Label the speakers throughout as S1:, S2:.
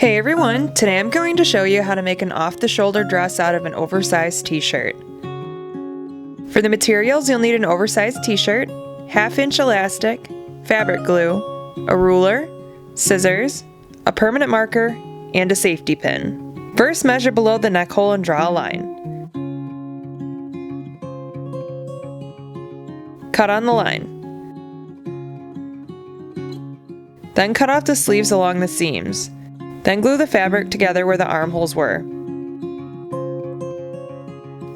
S1: Hey everyone, today I'm going to show you how to make an off-the-shoulder dress out of an oversized t-shirt. For the materials, you'll need an oversized t-shirt, half-inch elastic, fabric glue, a ruler, scissors, a permanent marker, and a safety pin. First, measure below the neck hole and draw a line. Cut on the line. Then cut off the sleeves along the seams. Then glue the fabric together where the armholes were.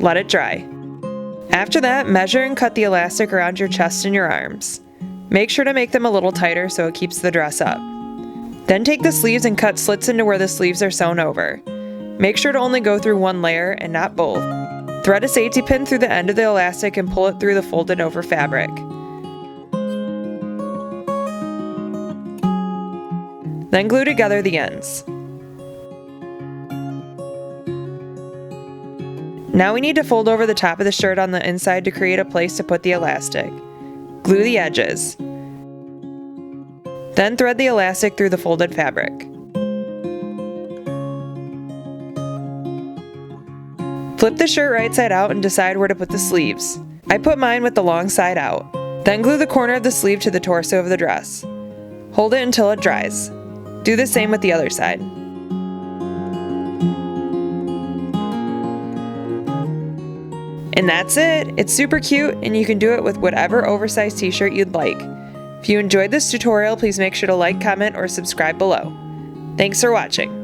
S1: Let it dry. After that, measure and cut the elastic around your chest and your arms. Make sure to make them a little tighter so it keeps the dress up. Then take the sleeves and cut slits into where the sleeves are sewn over. Make sure to only go through one layer and not both. Thread a safety pin through the end of the elastic and pull it through the folded over fabric. Then glue together the ends. Now we need to fold over the top of the shirt on the inside to create a place to put the elastic. Glue the edges. Then thread the elastic through the folded fabric. Flip the shirt right side out and decide where to put the sleeves. I put mine with the long side out. Then glue the corner of the sleeve to the torso of the dress. Hold it until it dries. Do the same with the other side. And that's it! It's super cute and you can do it with whatever oversized t-shirt you'd like. If you enjoyed this tutorial, please make sure to like, comment, or subscribe below. Thanks for watching!